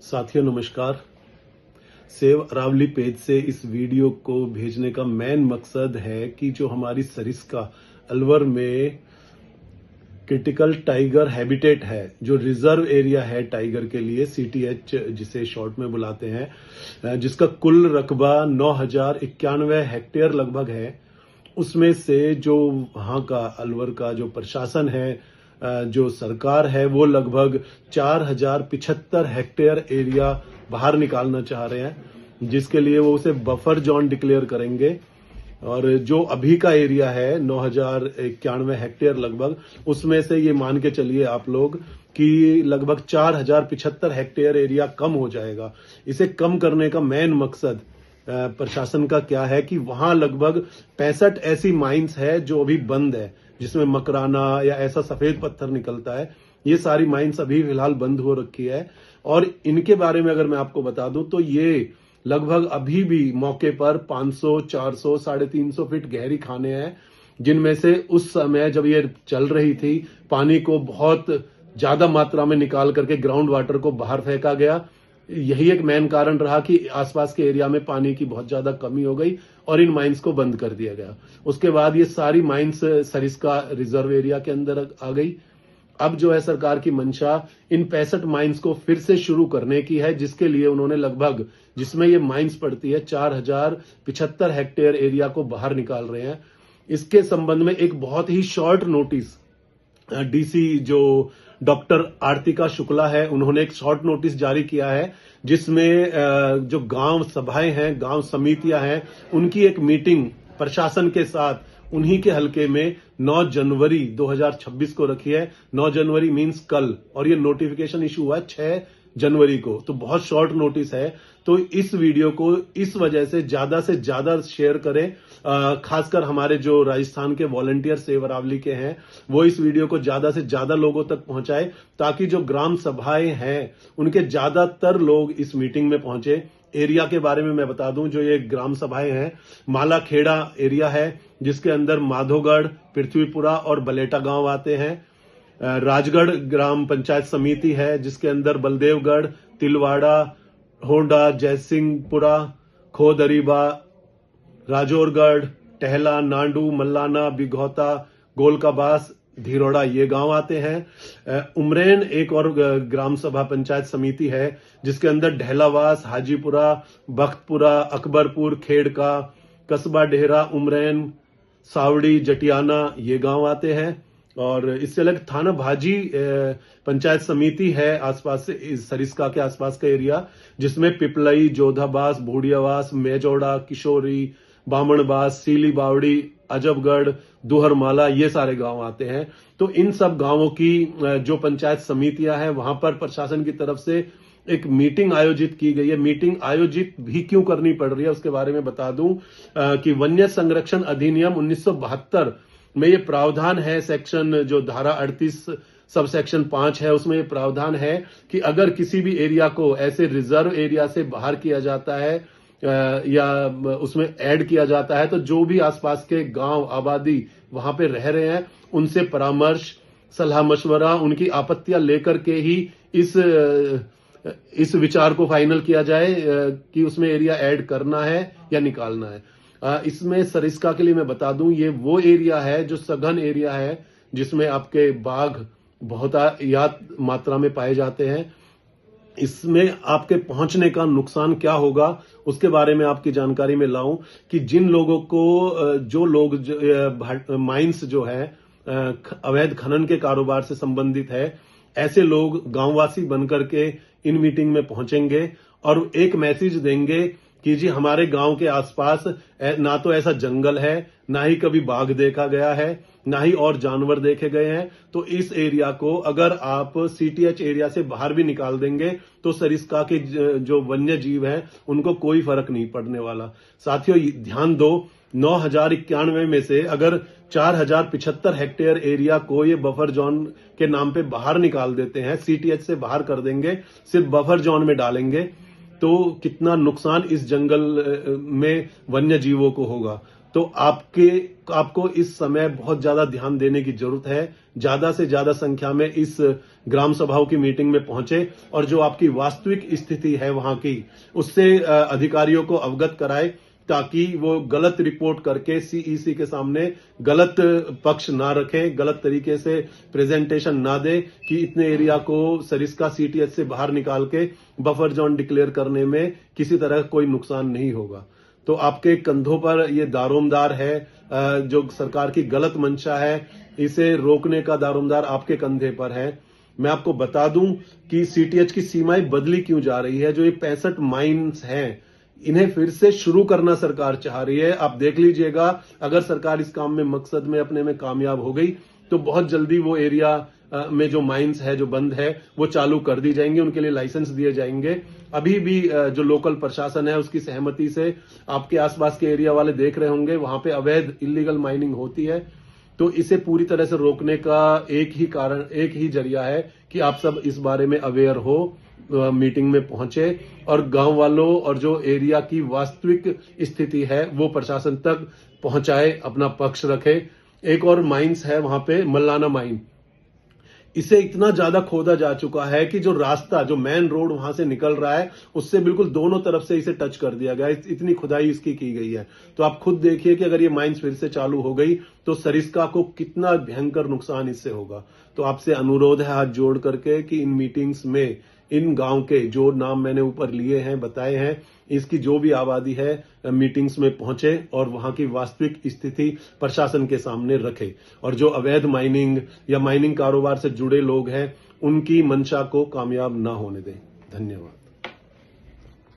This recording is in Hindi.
साथियों नमस्कार। सेव अरावली पेज से इस वीडियो को भेजने का मेन मकसद है कि जो हमारी सरिस्का अलवर में क्रिटिकल टाइगर हैबिटेट है, जो रिजर्व एरिया है टाइगर के लिए, सीटीएच जिसे शॉर्ट में बुलाते हैं, जिसका कुल रकबा 9091 हेक्टेयर लगभग है। उसमें से जो वहाँ का अलवर का जो प्रशासन है, जो सरकार है, वो लगभग 4075 हेक्टेयर एरिया बाहर निकालना चाह रहे हैं, जिसके लिए वो उसे बफर जोन डिक्लेयर करेंगे। और जो अभी का एरिया है 9091 हेक्टेयर लगभग, उसमें से ये मान के चलिए आप लोग कि लगभग 4075 हेक्टेयर एरिया कम हो जाएगा। इसे कम करने का मेन मकसद प्रशासन का क्या है कि वहां लगभग 65 ऐसी माइंस है जो अभी बंद है, जिसमें मकराना या ऐसा सफेद पत्थर निकलता है। ये सारी माइंस अभी फिलहाल बंद हो रखी है। और इनके बारे में अगर मैं आपको बता दूं तो ये लगभग अभी भी मौके पर 500, 400, 350 फीट गहरी खाने हैं, जिनमें से उस समय जब ये चल रही थी पानी को बहुत ज्यादा मात्रा में निकाल करके ग्राउंड वाटर को बाहर फेंका गया। यही एक मेन कारण रहा कि आसपास के एरिया में पानी की बहुत ज्यादा कमी हो गई और इन माइंस को बंद कर दिया गया। उसके बाद ये सारी माइंस सरिस्का रिजर्व एरिया के अंदर आ गई। अब जो है सरकार की मंशा इन 65 माइंस को फिर से शुरू करने की है, जिसके लिए उन्होंने लगभग, जिसमें ये माइंस पड़ती है, 4075 हेक्टेयर एरिया को बाहर निकाल रहे हैं। इसके संबंध में एक बहुत ही शॉर्ट नोटिस डीसी जो डॉक्टर आरतिका शुक्ला है, उन्होंने एक शॉर्ट नोटिस जारी किया है, जिसमें जो गांव सभाएं हैं, गांव समितियां हैं, उनकी एक मीटिंग प्रशासन के साथ उन्हीं के हलके में 9 जनवरी 2026 को रखी है। 9 जनवरी मींस कल, और ये नोटिफिकेशन इशू हुआ 6 जनवरी को, तो बहुत शॉर्ट नोटिस है। तो इस वीडियो को इस वजह से ज्यादा शेयर करें, खासकर हमारे जो राजस्थान के वॉलंटियर सेव अरावली के हैं, वो इस वीडियो को ज्यादा से ज्यादा लोगों तक पहुंचाए, ताकि जो ग्राम सभाएं हैं उनके ज्यादातर लोग इस मीटिंग में पहुंचे। एरिया के बारे में मैं बता दूं, जो ये ग्राम सभाएं हैं, मालाखेड़ा एरिया है, जिसके अंदर माधोगढ़, पृथ्वीपुरा और बलेटा गांव आते हैं। राजगढ़ ग्राम पंचायत समिति है, जिसके अंदर बलदेवगढ़, तिलवाड़ा, होंडा, जयसिंहपुरा, खोदरीबा, राजौरगढ़, टहला, नांडू, मल्लाना, बिघौता, गोलकाबास, धीरोड़ा, ये गांव आते हैं। उमरेन एक और ग्राम सभा पंचायत समिति है, जिसके अंदर ढहलावास, हाजीपुरा, बख्तपुरा, अकबरपुर, खेड़का, कस्बा डेहरा, उमरेन, सावड़ी, जटियाना, ये गांव आते हैं। और इससे अलग थाना भाजी पंचायत समिति है आसपास से, इस सरिस्का के आसपास का एरिया, जिसमें पिपलई, जोधाबास, भूडियावास, मेजौड़ा, किशोरी, बामणबास, सीली बावड़ी, अजबगढ़, दुहरमाला, ये सारे गांव आते हैं। तो इन सब गांवों की जो पंचायत समितियां हैं, वहां पर प्रशासन की तरफ से एक मीटिंग आयोजित की गई है। मीटिंग आयोजित भी क्यों करनी पड़ रही है उसके बारे में बता दूं कि वन्य संरक्षण अधिनियम 1972 में ये प्रावधान है, सेक्शन जो धारा 38 सब सेक्शन 5 है, उसमें ये प्रावधान है कि अगर किसी भी एरिया को ऐसे रिजर्व एरिया से बाहर किया जाता है या उसमें ऐड किया जाता है, तो जो भी आसपास के गांव आबादी वहां पे रह रहे हैं, उनसे परामर्श, सलाह मशवरा, उनकी आपत्तियां लेकर के ही इस विचार को फाइनल किया जाए कि उसमें एरिया ऐड करना है या निकालना है। इसमें सरिस्का के लिए मैं बता दूं, ये वो एरिया है जो सघन एरिया है, जिसमें आपके बाघ बहुत मात्रा में पाए जाते हैं। इसमें आपके पहुंचने का नुकसान क्या होगा उसके बारे में आपकी जानकारी में लाऊं कि जिन लोगों को, जो लोग माइंस जो है अवैध खनन के कारोबार से संबंधित है, ऐसे लोग गांववासी बनकर के इन मीटिंग में पहुंचेंगे और एक मैसेज देंगे कि जी हमारे गांव के आसपास ना तो ऐसा जंगल है, ना ही कभी बाघ देखा गया है, ना ही और जानवर देखे गए हैं। तो इस एरिया को अगर आप सीटीएच एरिया से बाहर भी निकाल देंगे तो सरिस्का के जो वन्य जीव हैं उनको कोई फर्क नहीं पड़ने वाला। साथियों ध्यान दो, 9091 में से अगर 4075 हेक्टेयर एरिया को ये बफर जोन के नाम पे बाहर निकाल देते हैं, सीटीएच से बाहर कर देंगे, सिर्फ बफर जोन में डालेंगे, तो कितना नुकसान इस जंगल में वन्य जीवों को होगा। तो आपको इस समय बहुत ज्यादा ध्यान देने की जरूरत है। ज्यादा से ज्यादा संख्या में इस ग्राम सभाओं की मीटिंग में पहुंचे और जो आपकी वास्तविक स्थिति है वहां की, उससे अधिकारियों को अवगत कराए, ताकि वो गलत रिपोर्ट करके सीईसी के सामने गलत पक्ष ना रखे, गलत तरीके से प्रेजेंटेशन ना दे कि इतने एरिया को सरिस्का सीटीएच से बाहर निकाल के बफर जोन डिक्लेयर करने में किसी तरह कोई नुकसान नहीं होगा। तो आपके कंधों पर ये दारोमदार है, जो सरकार की गलत मंशा है, इसे रोकने का दारोमदार आपके कंधे पर है। मैं आपको बता दूं कि सीटीएच की सीमाएं बदली क्यों जा रही है। जो ये 65 माइंस हैं, इन्हें फिर से शुरू करना सरकार चाह रही है। आप देख लीजिएगा, अगर सरकार इस काम में मकसद में अपने में कामयाब हो गई तो बहुत जल्दी वो एरिया में जो माइंस है, जो बंद है, वो चालू कर दी जाएंगे, उनके लिए लाइसेंस दिए जाएंगे। अभी भी जो लोकल प्रशासन है उसकी सहमति से आपके आसपास के एरिया वाले देख रहे होंगे, वहां पे अवैध इलीगल माइनिंग होती है। तो इसे पूरी तरह से रोकने का एक ही जरिया है कि आप सब इस बारे में अवेयर हो, मीटिंग में पहुंचे और गांव वालों और जो एरिया की वास्तविक स्थिति है वो प्रशासन तक पहुंचाए, अपना पक्ष रखे। एक और माइंस है वहां पे, मल्लाना माइन, इसे इतना ज्यादा खोदा जा चुका है कि जो रास्ता, जो मेन रोड वहां से निकल रहा है, उससे बिल्कुल दोनों तरफ से इसे टच कर दिया गया। इतनी खुदाई इसकी की गई है। तो आप खुद देखिए कि अगर ये माइंस फिर से चालू हो गई तो सरिस्का को कितना भयंकर नुकसान इससे होगा। तो आपसे अनुरोध है हाथ जोड़ करके कि इन मीटिंग्स में इन गांव के जो नाम मैंने ऊपर लिए हैं, बताए हैं, इसकी जो भी आबादी है, मीटिंग्स में पहुंचे और वहां की वास्तविक स्थिति प्रशासन के सामने रखे और जो अवैध माइनिंग या माइनिंग कारोबार से जुड़े लोग हैं उनकी मंशा को कामयाब ना होने दें। धन्यवाद।